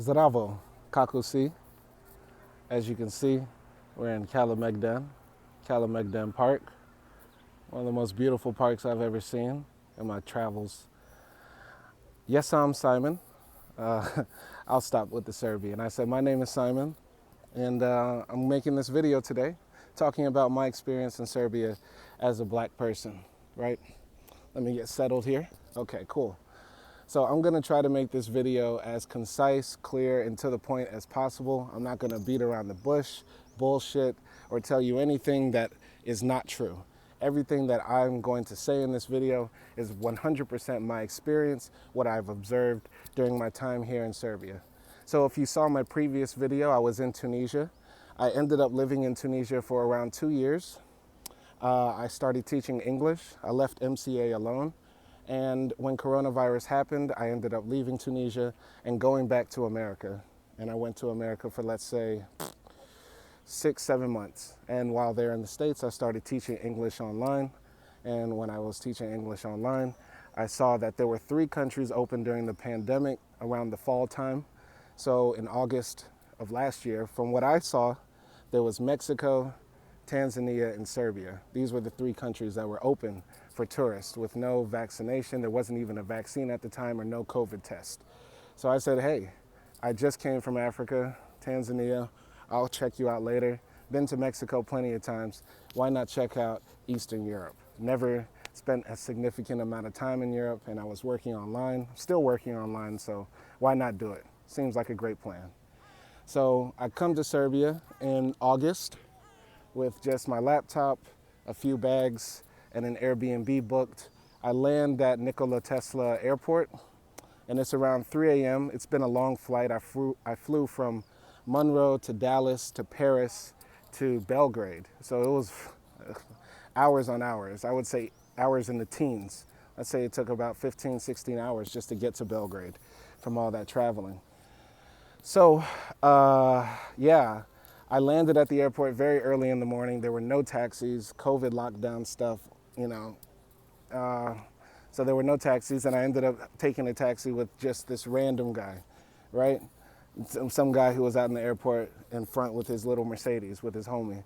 Zdravo, kako si. As you can see, we're in Kalemegdan Park, one of the most beautiful parks I've ever seen in my travels. Yes, I'm Simon. I'll stop with the Serbian. I said, my name is Simon, and I'm making this video today talking about my experience in Serbia as a black person, right? Let me get settled here. Okay, cool. So I'm gonna try to make this video as concise, clear, and to the point as possible. I'm not gonna beat around the bush, bullshit, or tell you anything that is not true. Everything that I'm going to say in this video is 100% my experience, what I've observed during my time here in Serbia. So if you saw my previous video, I was in Tunisia. I ended up living in Tunisia for around 2 years. I started teaching English. I left MCA alone. And when coronavirus happened, I ended up leaving Tunisia and going back to America. And I went to America for, let's say, 6-7 months. And while there in the States, I started teaching English online. And when I was teaching English online, I saw that there were 3 countries open during the pandemic around the fall time. So in August of last year, from what I saw, there was Mexico, Tanzania, and Serbia. These were the 3 countries that were open for tourists with no vaccination. There wasn't even a vaccine at the time or no COVID test. So I said, hey, I just came from Africa, Tanzania. I'll check you out later. Been to Mexico plenty of times. Why not check out Eastern Europe? Never spent a significant amount of time in Europe, and I was working online, still working online, so why not do it? Seems like a great plan. So I come to Serbia in August with just my laptop, a few bags, and an Airbnb booked. I land at Nikola Tesla Airport, and it's around 3 a.m. It's been a long flight. I flew from Monroe to Dallas to Paris to Belgrade. So it was hours on hours. I would say hours in the teens. Let's say it took about 15, 16 hours just to get to Belgrade from all that traveling. So, yeah. I landed at the airport very early in the morning. There were no taxis, COVID lockdown stuff, you know. So there were no taxis, and I ended up taking a taxi with just this random guy, right? Some guy who was out in the airport in front with his little Mercedes, with his homie.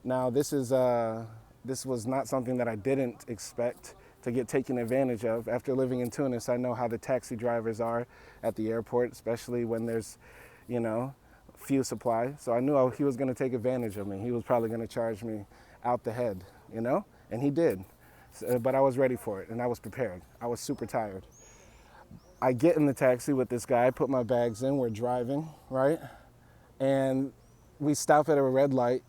Now, this was not something that I didn't expect to get taken advantage of. After living in Tunis, I know how the taxi drivers are at the airport, especially when there's, you know, few supply. So I knew he was going to take advantage of me. He was probably going to charge me out the head, you know, and he did. But I was ready for it, and I was prepared. I was super tired. I get in the taxi with this guy, put my bags in, we're driving, right? And we stop at a red light,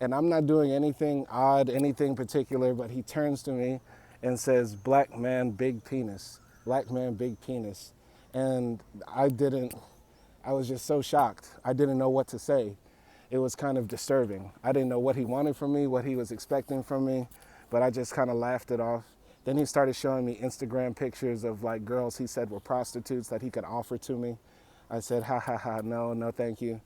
and I'm not doing anything odd, anything particular, but he turns to me and says, "Black man, big penis. Black man, big penis." And I was just so shocked. I didn't know what to say. It was kind of disturbing. I didn't know what he wanted from me, what he was expecting from me, but I just kind of laughed it off. Then he started showing me Instagram pictures of like girls he said were prostitutes that he could offer to me. I said, ha ha ha, no, thank you.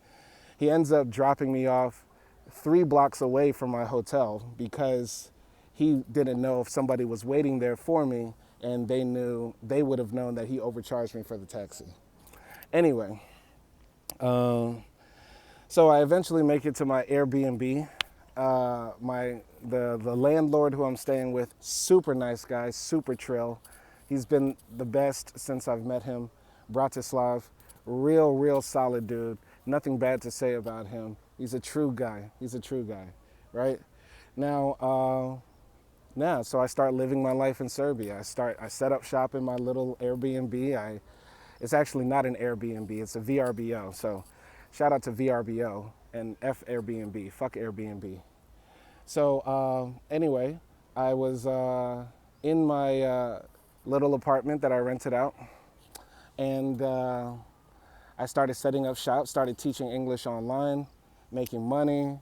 He ends up dropping me off 3 blocks away from my hotel because he didn't know if somebody was waiting there for me, and they would have known that he overcharged me for the taxi. Anyway, so I eventually make it to my Airbnb. The landlord who I'm staying with, super nice guy, super trill. He's been the best since I've met him. Bratislav, real solid dude. Nothing bad to say about him. He's a true guy. Right? Now, so I start living my life in Serbia. I set up shop in my little Airbnb. It's actually not an Airbnb, it's a VRBO. So shout out to VRBO and F Airbnb, fuck Airbnb. So anyway, I was in my little apartment that I rented out, and I started setting up shop, started teaching English online, making money.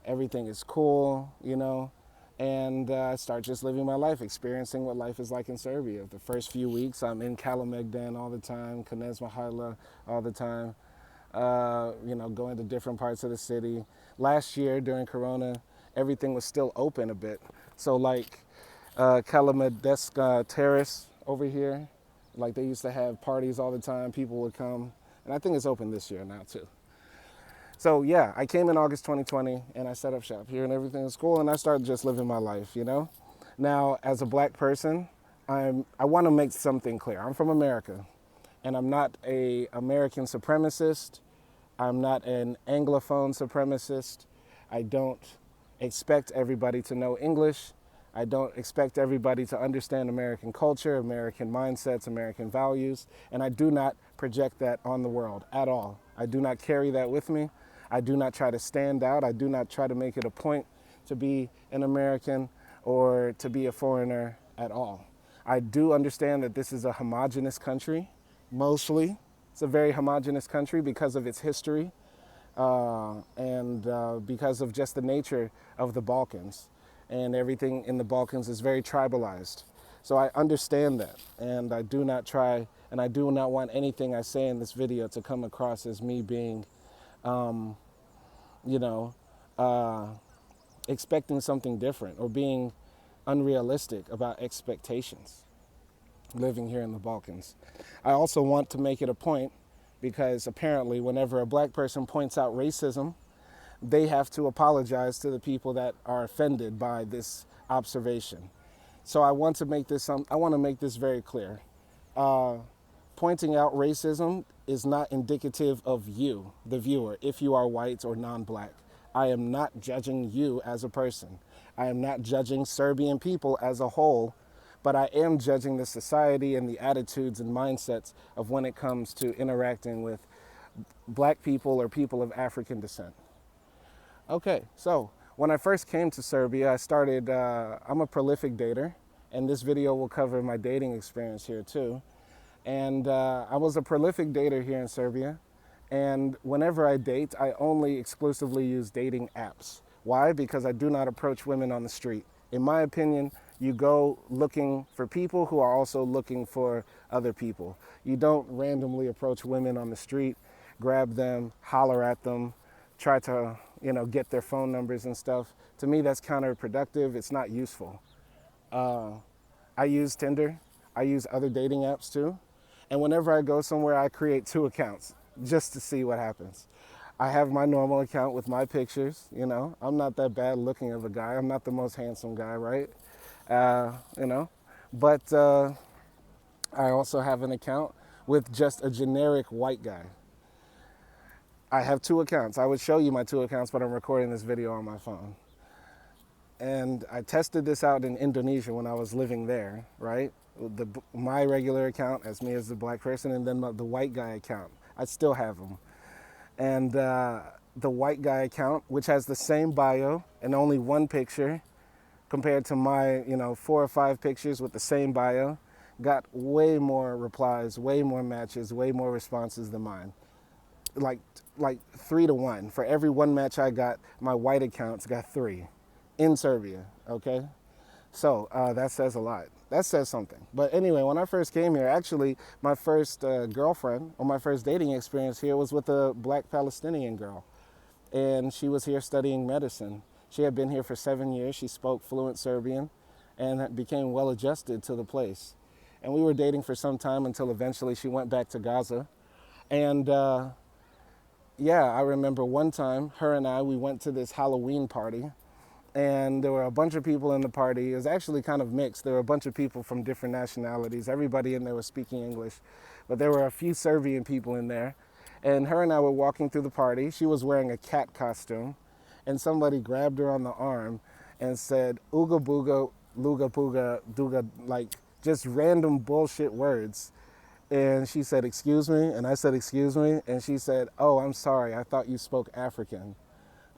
Everything is cool, you know. And I start just living my life, experiencing what life is like in Serbia. The first few weeks, I'm in Kalemegdan all the time, Knez Mihajlo all the time, you know, going to different parts of the city. Last year, during Corona, everything was still open a bit. So like Kalemegdan Terrace over here, like they used to have parties all the time. People would come And I think it's open this year now too. So yeah, I came in August 2020 and I set up shop here and everything was cool and I started just living my life, you know? Now, as a black person, I want to make something clear. I'm from America and I'm not a American supremacist. I'm not an Anglophone supremacist. I don't expect everybody to know English. I don't expect everybody to understand American culture, American mindsets, American values, and I do not project that on the world at all. I do not carry that with me. I do not try to stand out. I do not try to make it a point to be an American or to be a foreigner at all. I do understand that this is a homogenous country, mostly. It's a very homogenous country because of its history and because of just the nature of the Balkans. And everything in the Balkans is very tribalized. So I understand that, and I do not try, and I do not want anything I say in this video to come across as me being, you know, expecting something different or being unrealistic about expectations living here in the Balkans. I also want to make it a point because apparently whenever a black person points out racism, they have to apologize to the people that are offended by this observation. So I want to make this very clear. Pointing out racism is not indicative of you, the viewer, if you are white or non-black. I am not judging you as a person. I am not judging Serbian people as a whole, but I am judging the society and the attitudes and mindsets of when it comes to interacting with black people or people of African descent. Okay, so when I first came to Serbia, I'm a prolific dater, and this video will cover my dating experience here too. And I was a prolific dater here in Serbia, and whenever I date, I only exclusively use dating apps. Why? Because I do not approach women on the street. In my opinion, you go looking for people who are also looking for other people. You don't randomly approach women on the street, grab them, holler at them, try to, get their phone numbers and stuff. To me, that's counterproductive. It's not useful. I use Tinder. I use other dating apps too. And whenever I go somewhere, I create 2 accounts just to see what happens. I have my normal account with my pictures, I'm not that bad looking of a guy. I'm not the most handsome guy, right? But I also have an account with just a generic white guy. I have 2 accounts. I would show you my 2 accounts, but I'm recording this video on my phone. And I tested this out in Indonesia when I was living there, right? My regular account as me as the black person, and then the white guy account. I still have them. And the white guy account, which has the same bio and only 1 picture, compared to my, 4 or 5 pictures with the same bio, got way more replies, way more matches, way more responses than mine. Like 3 to 1. For every 1 match I got, my white accounts got 3 in Serbia, okay? So that says a lot. That says something. But anyway, when I first came here, actually, my first girlfriend or my first dating experience here was with a black Palestinian girl. And she was here studying medicine. She had been here for 7 years. She spoke fluent Serbian and became well adjusted to the place. And we were dating for some time until eventually she went back to Gaza. And I remember one time, her and we went to this Halloween party. And there were a bunch of people in the party. It was actually kind of mixed. There were a bunch of people from different nationalities. Everybody in there was speaking English. But there were a few Serbian people in there. And her and I were walking through the party. She was wearing a cat costume. And somebody grabbed her on the arm and said, "Ooga booga, luga pooga, duga," like just random bullshit words. And she said, "Excuse me." And I said, "Excuse me." And she said, "Oh, I'm sorry. I thought you spoke African."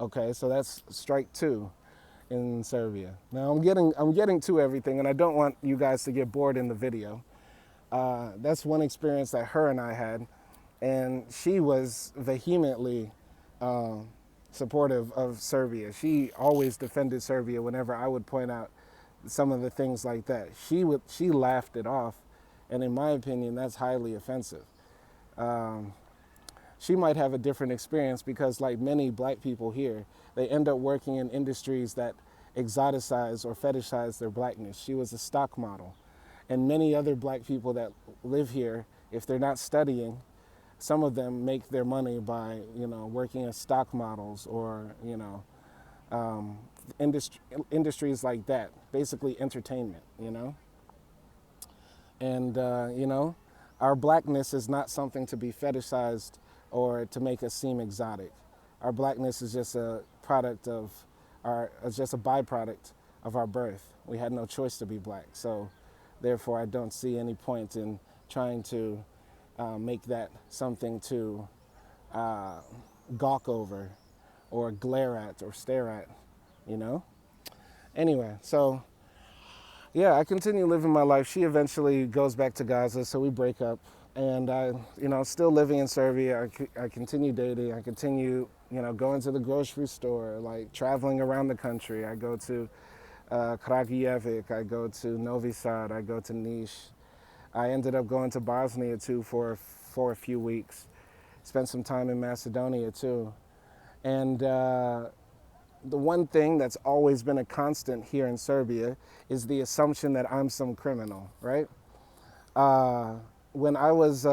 Okay, so that's strike 2. In Serbia. Now I'm getting to everything, and I don't want you guys to get bored in the video. That's one experience that her and I had, and she was vehemently supportive of Serbia. She always defended Serbia whenever I would point out some of the things like that. She laughed it off, and in my opinion, that's highly offensive. She might have a different experience because, like many black people here, they end up working in industries that exoticize or fetishize their blackness. She was a stock model. And many other black people that live here, if they're not studying, some of them make their money by, working as stock models or, um, industries like that, basically entertainment, And, our blackness is not something to be fetishized or to make us seem exotic. Our blackness is just a product of it's just a byproduct of our birth. We had no choice to be black. So, therefore, I don't see any point in trying to make that something to uh, gawk over or glare at or stare at, you know? Anyway, so yeah, I continue living my life. She eventually goes back to Gaza, so we break up. And I, still living in Serbia, I continue dating. I continue, going to the grocery store, like traveling around the country. I go to Kragujevik, I go to Novi Sad, I go to Niš. I ended up going to Bosnia too for a few weeks. Spent some time in Macedonia too. And the one thing that's always been a constant here in Serbia is the assumption that I'm some criminal, right? When I was,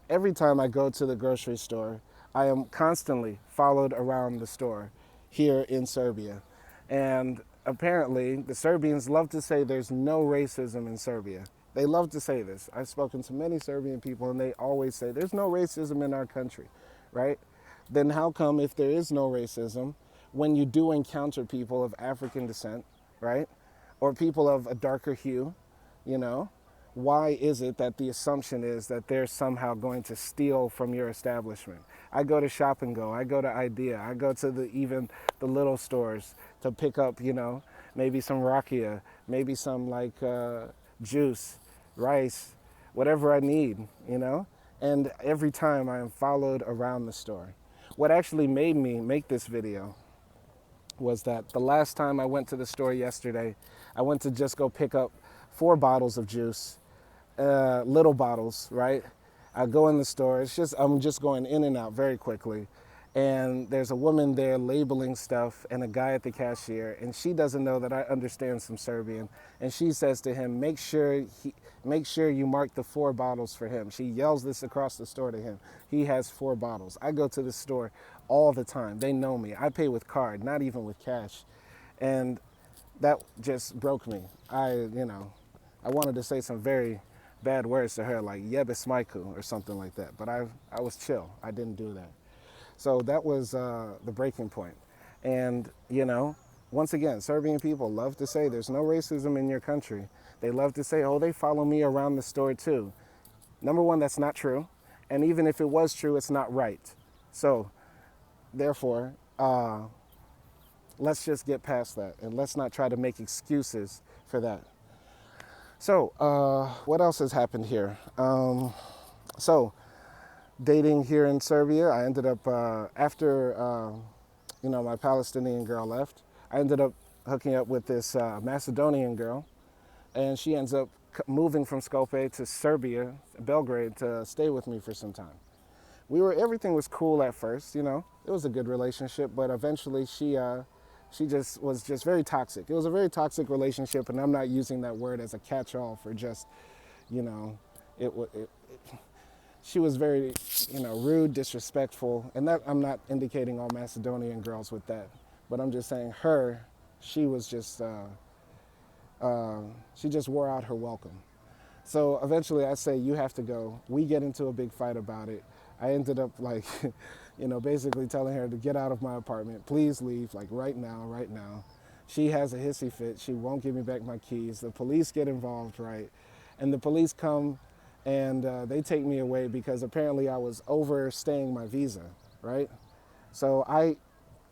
every time I go to the grocery store, I am constantly followed around the store here in Serbia. And apparently, the Serbians love to say there's no racism in Serbia. They love to say this. I've spoken to many Serbian people, and they always say there's no racism in our country, right? Then how come, if there is no racism, when you do encounter people of African descent, right, or people of a darker hue, you know, why is it that the assumption is that they're somehow going to steal from your establishment? I go to Shop and Go, I go to Idea, I go to even the little stores to pick up, maybe some rakia, maybe some like juice, rice, whatever I need, And every time I am followed around the store. What actually made me make this video was that the last time I went to the store yesterday, I went to just go pick up 4 bottles of juice, little bottles, right? I go in the store, I'm just going in and out very quickly. And there's a woman there labeling stuff and a guy at the cashier, and she doesn't know that I understand some Serbian. And she says to him, make sure you mark the 4 bottles for him. She yells this across the store to him. He has 4 bottles. I go to the store all the time. They know me. I pay with card, not even with cash. And that just broke me. I wanted to say some very bad words to her, like "Yebis Maiku" or something like that. But I was chill. I didn't do that. So that was the breaking point. And, once again, Serbian people love to say there's no racism in your country. They love to say, oh, they follow me around the store too. Number one, that's not true. And even if it was true, it's not right. So, therefore, let's just get past that. And let's not try to make excuses for that. So, what else has happened here? Dating here in Serbia, I ended up, after, my Palestinian girl left, I ended up hooking up with this Macedonian girl, and she ends up moving from Skopje to Serbia, Belgrade, to stay with me for some time. Everything was cool at first, it was a good relationship, but eventually she was just very toxic. It was a very toxic relationship, and I'm not using that word as a catch-all for just, she was very, rude, disrespectful, and that I'm not indicating all Macedonian girls with that, but I'm just saying she was just, she just wore out her welcome. So eventually I say, you have to go. We get into a big fight about it. I ended up like, basically telling her to get out of my apartment, please leave, like right now. She has a hissy fit. She won't give me back my keys. The police get involved, right? And the police come and they take me away because apparently I was overstaying my visa, right? So I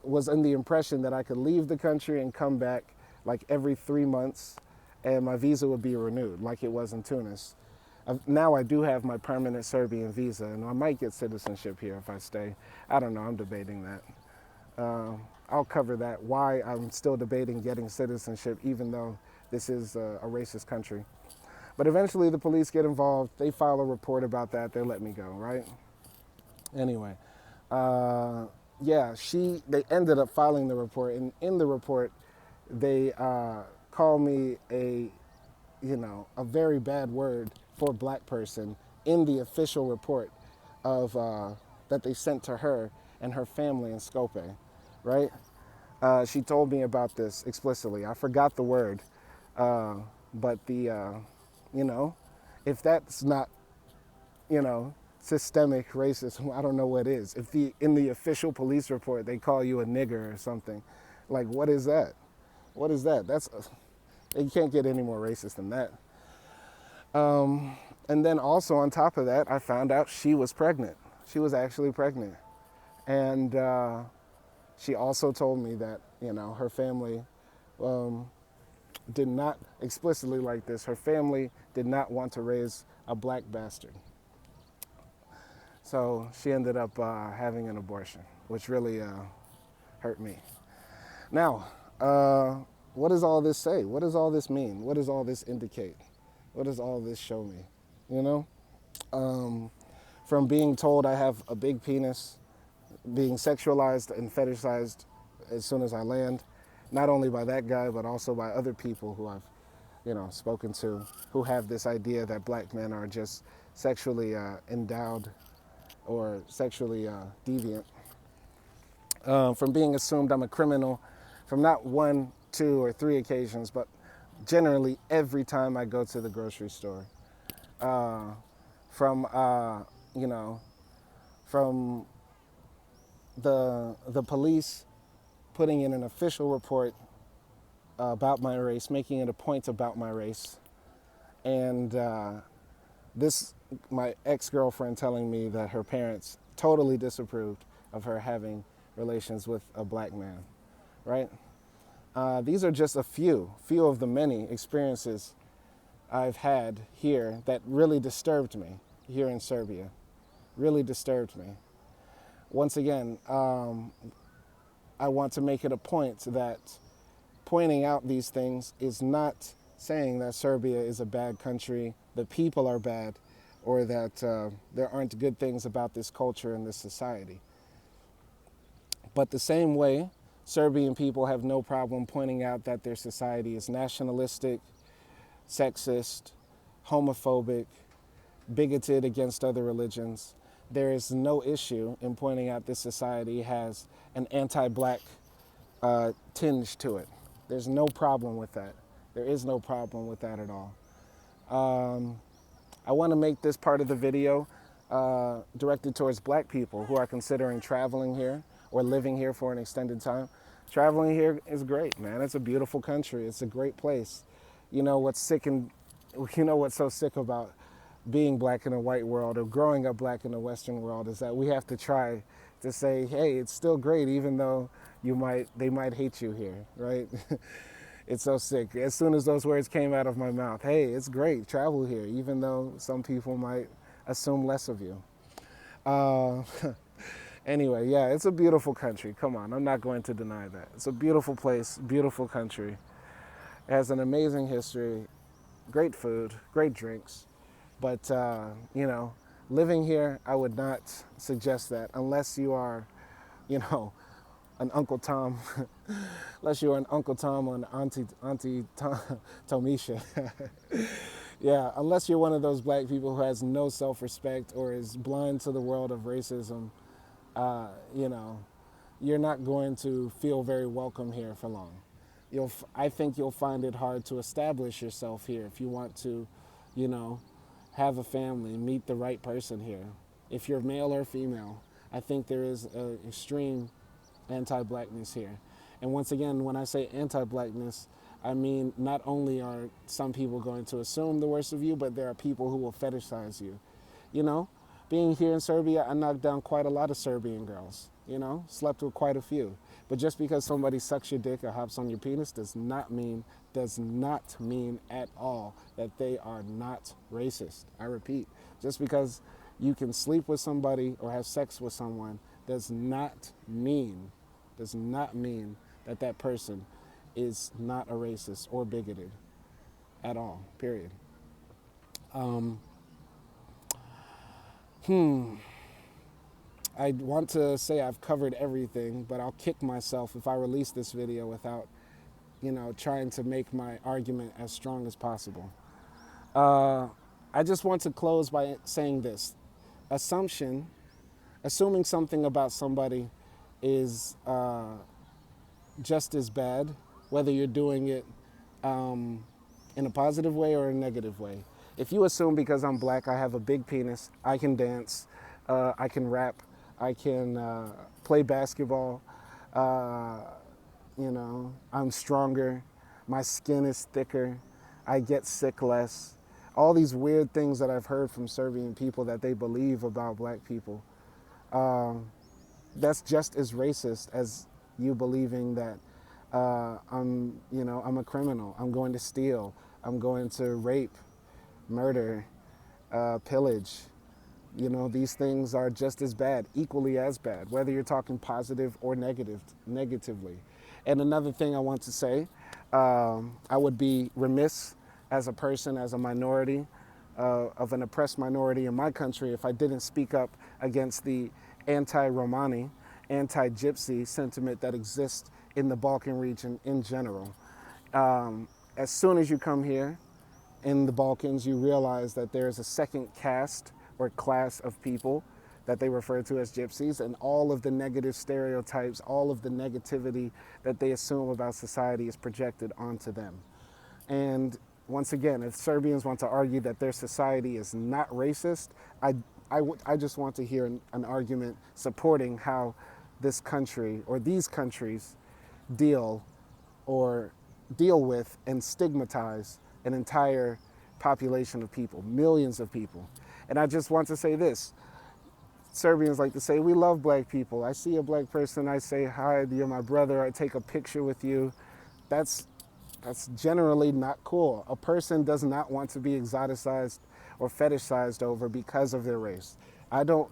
was in the impression that I could leave the country and come back like every 3 months and my visa would be renewed like it was in Tunis. Now I do have my permanent Serbian visa and I might get citizenship here if I stay. I don't know, I'm debating that. I'll cover that, why I'm still debating getting citizenship even though this is a racist country. But eventually the police get involved, they file a report about that, they let me go, right? Anyway, they ended up filing the report, and in the report, they call me a very bad word for a black person in the official report of that they sent to her and her family in Skopje, right? She told me about this explicitly. I forgot the word, but you know, if that's not, systemic racism, I don't know what is. If in the official police report they call you a nigger or something, like what is that? What is that? You can't get any more racist than that. And then also on top of that, I found out she was pregnant. She was actually pregnant, and she also told me that her family did not explicitly like this. Her family did not want to raise a black bastard. So she ended up having an abortion, which really hurt me. Now, what does all this say? What does all this mean? What does all this indicate? What does all this show me? You know, from being told I have a big penis, being sexualized and fetishized as soon as I land, not only by that guy, but also by other people who I've, spoken to, who have this idea that black men are just sexually endowed or sexually deviant. From being assumed I'm a criminal, from not one, two, or three occasions, but generally every time I go to the grocery store. From from the police putting in an official report about my race, making it a point about my race, and my ex-girlfriend telling me that her parents totally disapproved of her having relations with a black man, right? These are just a few of the many experiences I've had here that really disturbed me here in Serbia, really disturbed me. Once again, I want to make it a point that pointing out these things is not saying that Serbia is a bad country, the people are bad, or that there aren't good things about this culture and this society. But the same way, Serbian people have no problem pointing out that their society is nationalistic, sexist, homophobic, bigoted against other religions. There is no issue in pointing out this society has an anti-black tinge to it. There's no problem with that. There is no problem with that at all. I want to make this part of the video directed towards black people who are considering traveling here or living here for an extended time. Traveling here is great, man. It's a beautiful country. It's a great place. You know what's so sick about being black in a white world or growing up black in the Western world is that we have to try to say, hey, it's still great, even though they might hate you here, right? It's so sick. As soon as those words came out of my mouth, hey, it's great, travel here, even though some people might assume less of you. Anyway, yeah, it's a beautiful country. Come on, I'm not going to deny that. It's a beautiful place, beautiful country. It has an amazing history, great food, great drinks. But, living here, I would not suggest that unless you are, an Uncle Tom, unless you're an Uncle Tom or an Auntie Tomisha. Yeah, unless you're one of those black people who has no self-respect or is blind to the world of racism, you're not going to feel very welcome here for long. I think you'll find it hard to establish yourself here if you want to, have a family, meet the right person here. If you're male or female, I think there is an extreme anti-blackness here. And once again, when I say anti-blackness, I mean not only are some people going to assume the worst of you, but there are people who will fetishize you. Being here in Serbia, I knocked down quite a lot of Serbian girls, slept with quite a few. But just because somebody sucks your dick or hops on your penis does not mean at all that they are not racist. I repeat, just because you can sleep with somebody or have sex with someone does not mean that that person is not a racist or bigoted at all, period. I want to say I've covered everything, but I'll kick myself if I release this video without, trying to make my argument as strong as possible. I just want to close by saying this. assumption, assuming something about somebody is just as bad, whether you're doing it in a positive way or a negative way. If you assume because I'm black, I have a big penis, I can dance, I can rap, I can play basketball, uh, I'm stronger, my skin is thicker, I get sick less. All these weird things that I've heard from Serbian people that they believe about black people. That's just as racist as you believing that I'm a criminal. I'm going to steal. I'm going to rape, murder, pillage. These things are just as bad, equally as bad, whether you're talking positive or negatively. And another thing I want to say, I would be remiss as a person, as a minority, of an oppressed minority in my country if I didn't speak up against the anti-Romani, anti-Gypsy sentiment that exists in the Balkan region in general. As soon as you come here in the Balkans, you realize that there is a second caste or class of people that they refer to as gypsies, and all of the negative stereotypes, all of the negativity that they assume about society is projected onto them. And once again, if Serbians want to argue that their society is not racist, I just want to hear an argument supporting how this country or these countries deal or deal with and stigmatize an entire population of people, millions of people. And I just want to say this. Serbians like to say, we love black people. I see a black person, I say, hi, you're my brother, I take a picture with you. That's generally not cool. A person does not want to be exoticized or fetishized over because of their race. I don't,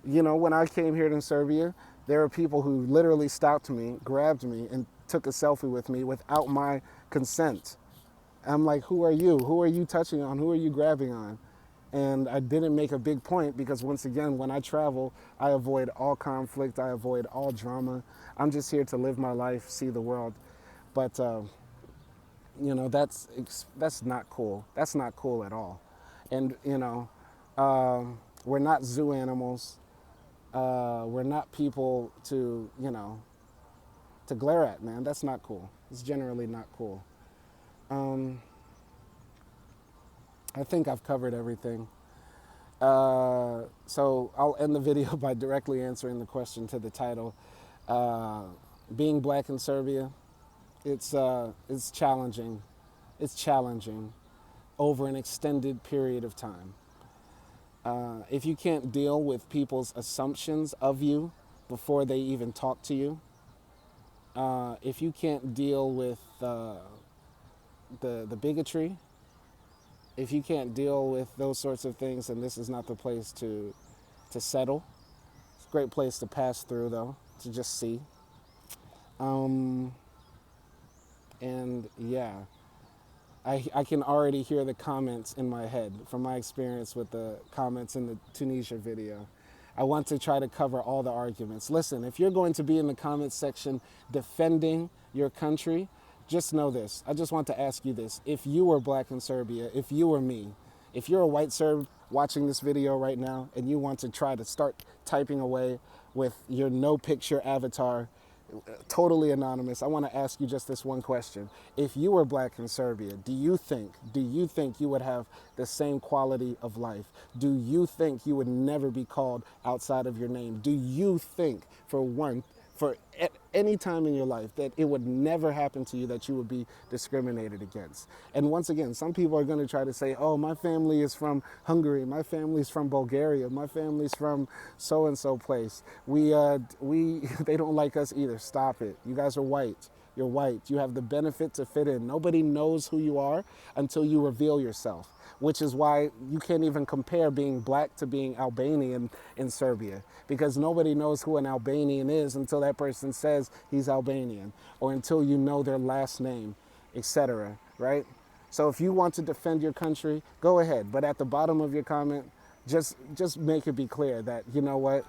when I came here in Serbia, there are people who literally stopped me, grabbed me, and took a selfie with me without my consent. I'm like, who are you? Who are you touching on? Who are you grabbing on? And I didn't make a big point because, once again, when I travel, I avoid all conflict. I avoid all drama. I'm just here to live my life, see the world. But, that's not cool. That's not cool at all. And, we're not zoo animals. We're not people to glare at, man. That's not cool. It's generally not cool. I think I've covered everything. So I'll end the video by directly answering the question to the title. Being black in Serbia, it's challenging. It's challenging over an extended period of time. If you can't deal with people's assumptions of you before they even talk to you, if you can't deal with the bigotry, if you can't deal with those sorts of things, then this is not the place to settle. It's a great place to pass through, though, to just see. And yeah, I can already hear the comments in my head from my experience with the comments in the Tunisia video. I want to try to cover all the arguments. Listen, if you're going to be in the comments section defending your country, just know this. I just want to ask you this. If you were black in Serbia, if you were me, if you're a white Serb watching this video right now and you want to try to start typing away with your no picture avatar, totally anonymous, I want to ask you just this one question. If you were black in Serbia, do you think you would have the same quality of life? Do you think you would never be called outside of your name? Do you think, for at any time in your life, that it would never happen to you that you would be discriminated against? And once again, some people are going to try to say, oh, my family is from Hungary, my family's from Bulgaria, my family's from so-and-so place. They don't like us either. Stop it. You guys are white. You're white. You have the benefit to fit in. Nobody knows who you are until you reveal yourself, which is why you can't even compare being black to being Albanian in Serbia, because nobody knows who an Albanian is until that person says he's Albanian or until you know their last name, etc., right? So if you want to defend your country, go ahead. But at the bottom of your comment, just make it be clear that, you know what,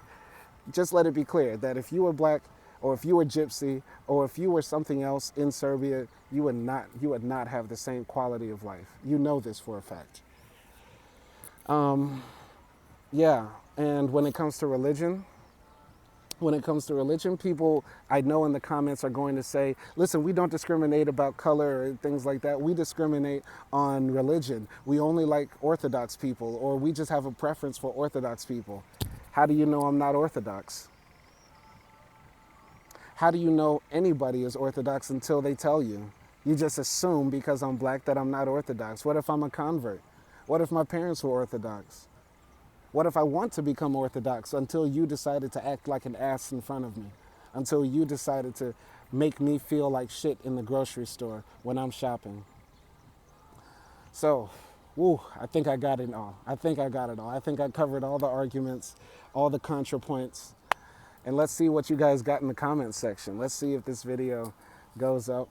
just let it be clear that if you were black or if you were gypsy or if you were something else in Serbia, you would not have the same quality of life. You know this for a fact. Yeah, And when it comes to religion, people I know in the comments are going to say, listen, we don't discriminate about color or things like that. We discriminate on religion. We only like Orthodox people, or we just have a preference for Orthodox people. How do you know I'm not Orthodox? How do you know anybody is Orthodox until they tell you? You just assume because I'm black that I'm not Orthodox. What if I'm a convert? What if my parents were Orthodox? What if I want to become Orthodox until you decided to act like an ass in front of me? Until you decided to make me feel like shit in the grocery store when I'm shopping? So, I think I got it all. I think I covered all the arguments, all the contrapoints. And let's see what you guys got in the comments section. Let's see if this video goes up.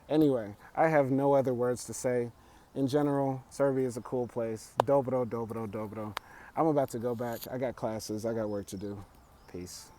Anyway, I have no other words to say. In general, Serbia is a cool place. Dobro, dobro, dobro. I'm about to go back. I got classes. I got work to do. Peace.